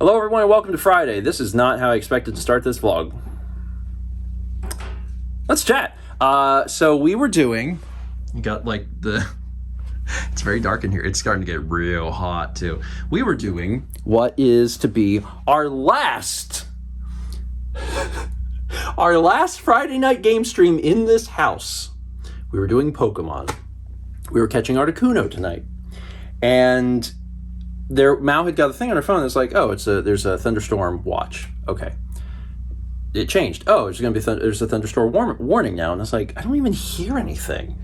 Hello everyone and welcome to Friday. This is not how I expected to start this vlog. Let's chat. So we were doing, you got like it's very dark in here. It's starting to get real hot too. We were doing what is to be our last Friday night game stream in this house. We were doing Pokemon. We were catching Articuno tonight. And Mao had got a thing on her phone that's like, oh, there's a thunderstorm watch. Okay. It changed. Oh, there's a thunderstorm warning now. And it's like, I don't even hear anything.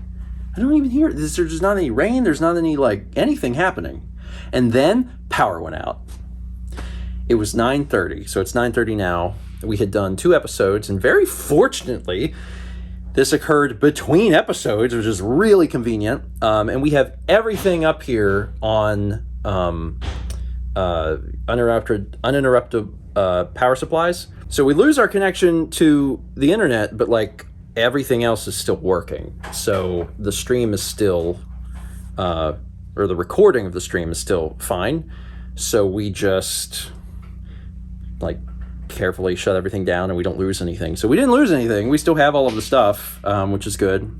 I don't even hear it. There's not any rain. There's not any, anything happening. And then power went out. It was 9:30. So it's 9:30 now. We had done 2 episodes. And very fortunately, this occurred between episodes, which is really convenient. And we have everything up here on uninterrupted power supplies. So we lose our connection to the internet, but everything else is still working. So the stream is still, or the recording of the stream is still fine. So we just carefully shut everything down and we don't lose anything. So we didn't lose anything. We still have all of the stuff, which is good.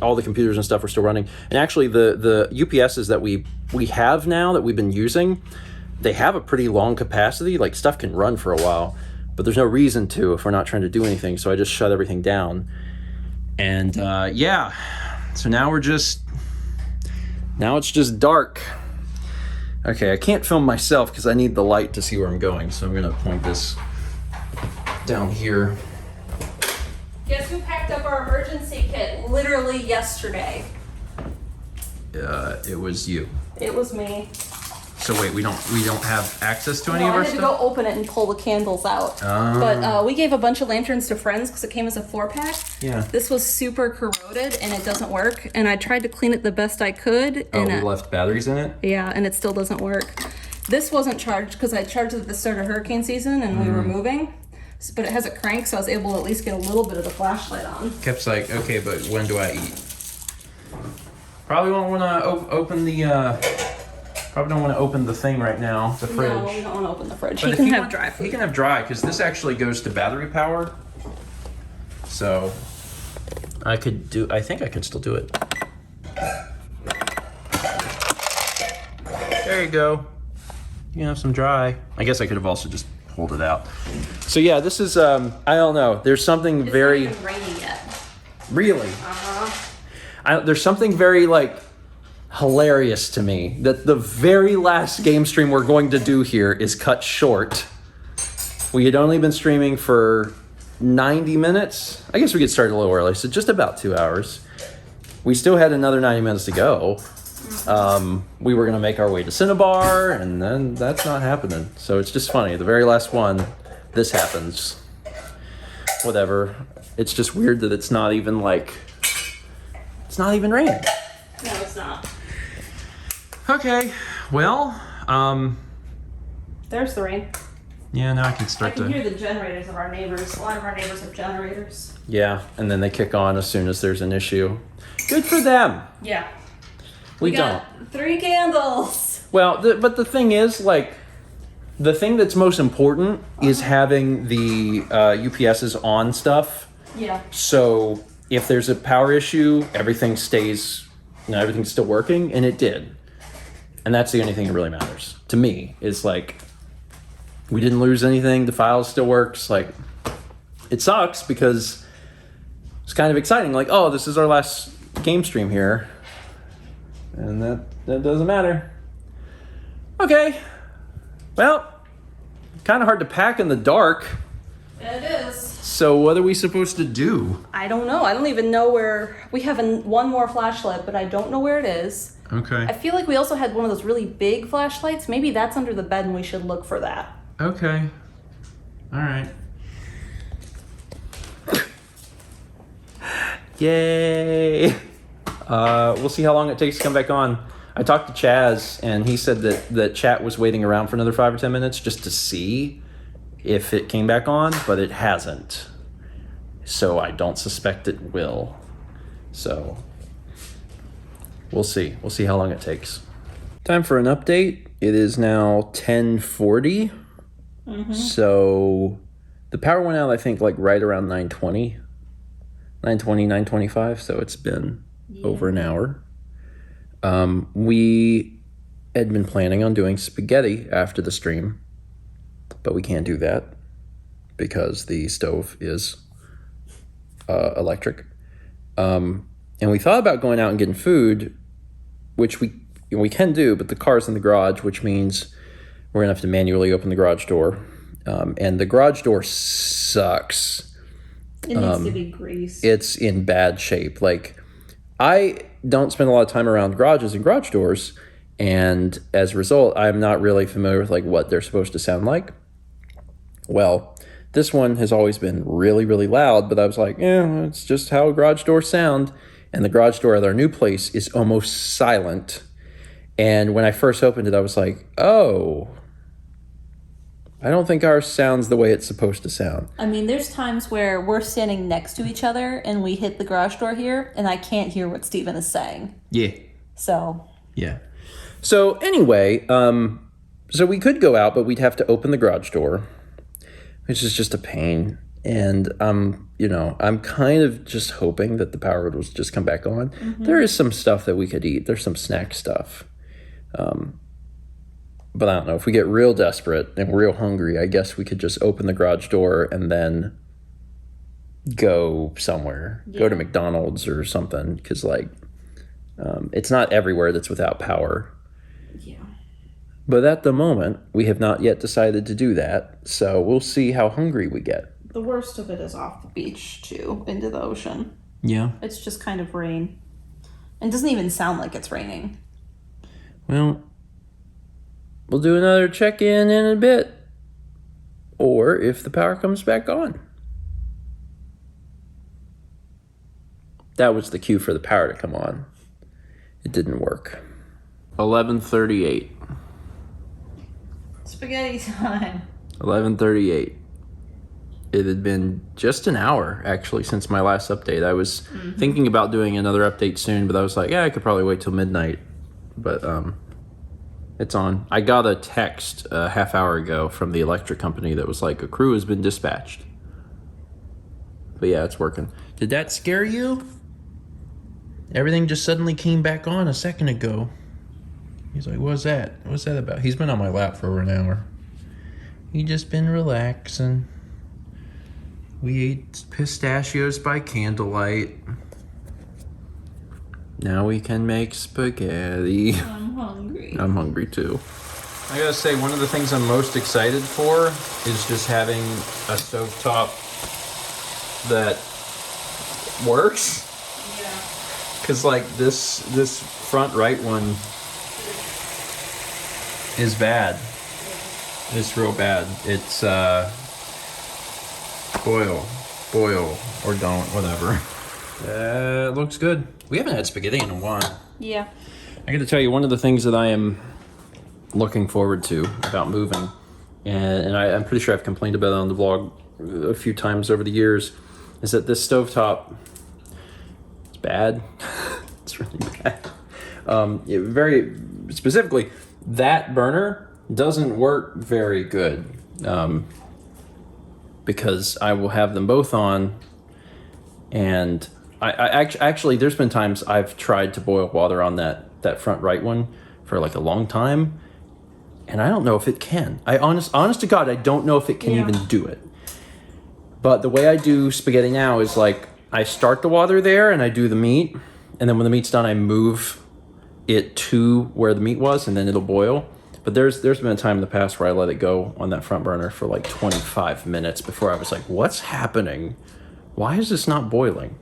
All the computers and stuff are still running. And actually the UPSs that we have now that we've been using, they have a pretty long capacity. Stuff can run for a while, but there's no reason to if we're not trying to do anything. So I just shut everything down. And yeah, so now it's just dark. Okay, I can't film myself because I need the light to see where I'm going. So I'm gonna point this down here. Guess who packed up our emergency kit literally yesterday? It was you. It was me. So wait, we don't have access to any of I our had to stuff? go open it and pull the candles out. But we gave a bunch of lanterns to friends because it came as a 4-pack. Yeah. This was super corroded and it doesn't work. And I tried to clean it the best I could. Oh, And we left batteries in it? yeah, and it still doesn't work. This wasn't charged because I charged it at the start of hurricane season and we were moving. But it has a crank, so I was able to at least get a little bit of the flashlight on. Kep's like, okay, but when do I eat? Probably won't want to open the, probably don't want to open the thing right now, the fridge. No, we don't want to open the fridge. But He if can you have want- dry food. He can have dry, because this actually goes to battery power. So, I think I could still do it. There you go. You can have some dry. I guess I could have also just pulled it out. So yeah, this is, I don't know. There's something It's very... not even rainy yet. Really? There's something very hilarious to me that the very last game stream we're going to do here is cut short. We had only been streaming for 90 minutes. I guess we get started a little early, so just about 2 hours. We still had another 90 minutes to go. We were going to make our way to Cinnabar, and then that's not happening. So it's just funny. The very last one, this happens. Whatever. It's just weird that it's not even it's not even raining. No, it's not. Okay, well, There's the rain. yeah, now I can I start can to... hear the generators of our neighbors. A lot of our neighbors have generators. Yeah, and then they kick on as soon as there's an issue. Good for them. Yeah. We got 3 candles. Well, but the thing is, the thing that's most important is having the UPSs on stuff. Yeah. So if there's a power issue, everything stays, everything's still working, and it did. And that's the only thing that really matters to me. Is we didn't lose anything. The file still works. It sucks because it's kind of exciting. Oh, this is our last game stream here, and that doesn't matter. Okay. Well, kind of hard to pack in the dark. It is. So what are we supposed to do? I don't know. I don't even know where... We have one more flashlight, but I don't know where it is. Okay. I feel like we also had one of those really big flashlights. Maybe that's under the bed and we should look for that. Okay. All right. Yay. We'll see how long it takes to come back on. I talked to Chaz, and he said that chat was waiting around for another 5 or 10 minutes just to see if it came back on, but it hasn't. So I don't suspect it will. So we'll see. We'll see how long it takes. Time for an update. It is now 10:40. So the power went out, I think, like right around 9:20. 9:25. So it's been over an hour. We had been planning on doing spaghetti after the stream, but we can't do that because the stove is electric. And we thought about going out and getting food, which we can do, but the car's in the garage, which means we're gonna have to manually open the garage door. And the garage door sucks. It needs to be greased. It's in bad shape. Like, I don't spend a lot of time around garages and garage doors, and as a result, I'm not really familiar with like what they're supposed to sound like. Well, this one has always been really, really loud, but I was like, it's just how garage doors sound. And the garage door at our new place is almost silent. And when I first opened it, I was like, oh, I don't think ours sounds the way it's supposed to sound. I mean, there's times where we're standing next to each other and we hit the garage door here, and I can't hear what Steven is saying. Yeah. So. Yeah. So anyway, so we could go out, but we'd have to open the garage door, which is just a pain. And I'm kind of just hoping that the power would just come back on. There is some stuff that we could eat. There's some snack stuff. But I don't know, if we get real desperate and real hungry, I guess we could just open the garage door and then go somewhere. Yeah. Go to McDonald's or something, because it's not everywhere that's without power. Yeah. But at the moment, we have not yet decided to do that, so we'll see how hungry we get. The worst of it is off the beach, too, into the ocean. Yeah. It's just kind of rain. It doesn't even sound like it's raining. Well, we'll do another check-in in a bit. Or if the power comes back on. That was the cue for the power to come on. It didn't work. 11:38. Spaghetti time. 11:38. It had been just an hour, actually, since my last update. I was thinking about doing another update soon, but I was like, I could probably wait till midnight. But it's on. I got a text a half hour ago from the electric company that was like, a crew has been dispatched. But yeah, it's working. Did that scare you? Everything just suddenly came back on a second ago. He's like, what's that? What's that about? He's been on my lap for over an hour. He just been relaxing. We ate pistachios by candlelight. Now we can make spaghetti. I'm hungry. I'm hungry too. I gotta say, one of the things I'm most excited for is just having a stovetop that works. Yeah. Cause like this front right one is bad. It's real bad. It's boil or don't, whatever. It looks good. We haven't had spaghetti in a while. Yeah. I got to tell you, one of the things that I am looking forward to about moving, and I'm pretty sure I've complained about it on the vlog a few times over the years, is that this stovetop is bad. It's really bad. Very specifically, that burner doesn't work very good, because I will have them both on, and I actually, there's been times I've tried to boil water on that front right one for like a long time, and I don't know if it can. Honest to God, I don't know if it can even do it. But the way I do spaghetti now is like, I start the water there and I do the meat, and then when the meat's done, I move it to where the meat was, and then it'll boil. But there's been a time in the past where I let it go on that front burner for like 25 minutes before I was like, what's happening? Why is this not boiling?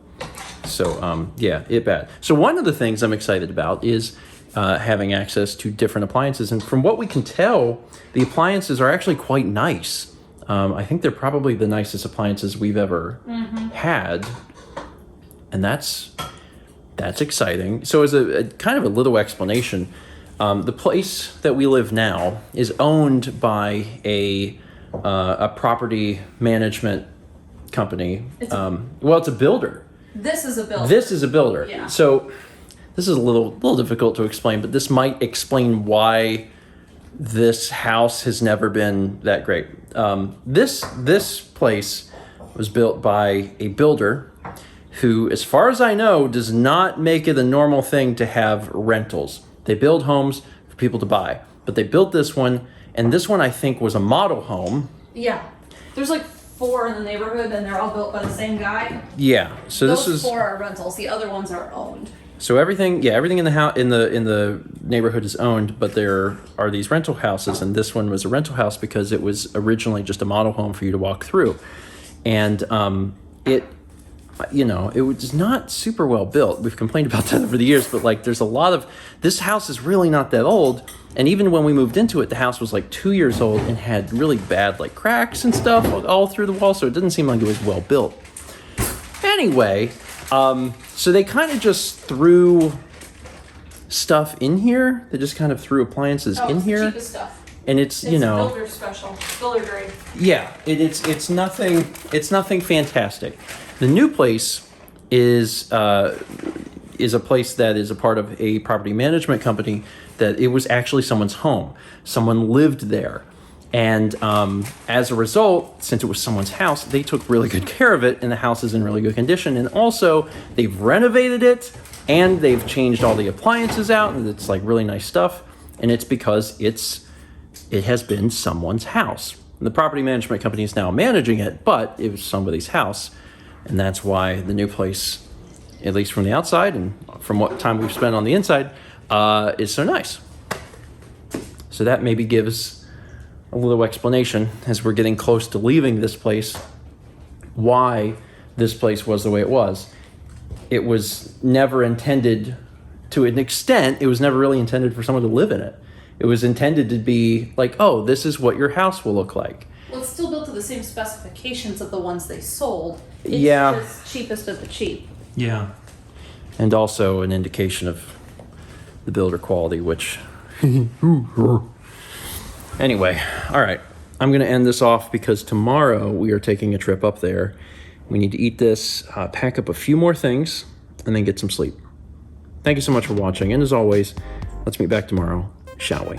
So, it bad. So one of the things I'm excited about is having access to different appliances. And from what we can tell, the appliances are actually quite nice. I think they're probably the nicest appliances we've ever had. And that's exciting. So as a kind of a little explanation, the place that we live now is owned by a property management company. It's a builder. This is a builder. This is a builder. Yeah. So this is a little difficult to explain, but this might explain why this house has never been that great. This place was built by a builder who, as far as I know, does not make it a normal thing to have rentals. They build homes for people to buy, but they built this one, and this one I think was a model home. Yeah. There's like 4 in the neighborhood, and they're all built by the same guy. Yeah. So Those this is 4 are rentals. The other ones are owned. so everything in the house in the neighborhood is owned, but there are these rental houses, and this one was a rental house because it was originally just a model home for you to walk through, and it was not super well built. We've complained about that over the years, but like there's a lot of, this house is really not that old. And even when we moved into it, the house was like 2 years old and had really bad like cracks and stuff all through the wall. So it didn't seem like it was well built. Anyway, so they kind of just threw stuff in here. They just kind of threw appliances in it's here. The cheapest stuff. And it's builder special, builder grade. Yeah, it's nothing fantastic. The new place is a place that is a part of a property management company that it was actually someone's home. Someone lived there. And as a result, since it was someone's house, they took really good care of it, and the house is in really good condition. And also, they've renovated it, and they've changed all the appliances out, and it's like really nice stuff. And it's because it has been someone's house. The property management company is now managing it, but it was somebody's house. And that's why the new place, at least from the outside and from what time we've spent on the inside, is so nice. So that maybe gives a little explanation as we're getting close to leaving this place, why this place was the way it was. It was never intended, to an extent, it was never really intended for someone to live in it. It was intended to be like, oh, this is what your house will look like. Well, it's still built to the same specifications of the ones they sold. It's Yeah. just cheapest of the cheap. Yeah. And also an indication of the builder quality, which... Anyway, all right. I'm going to end this off because tomorrow we are taking a trip up there. We need to eat this, pack up a few more things, and then get some sleep. Thank you so much for watching. And as always, let's meet back tomorrow, shall we?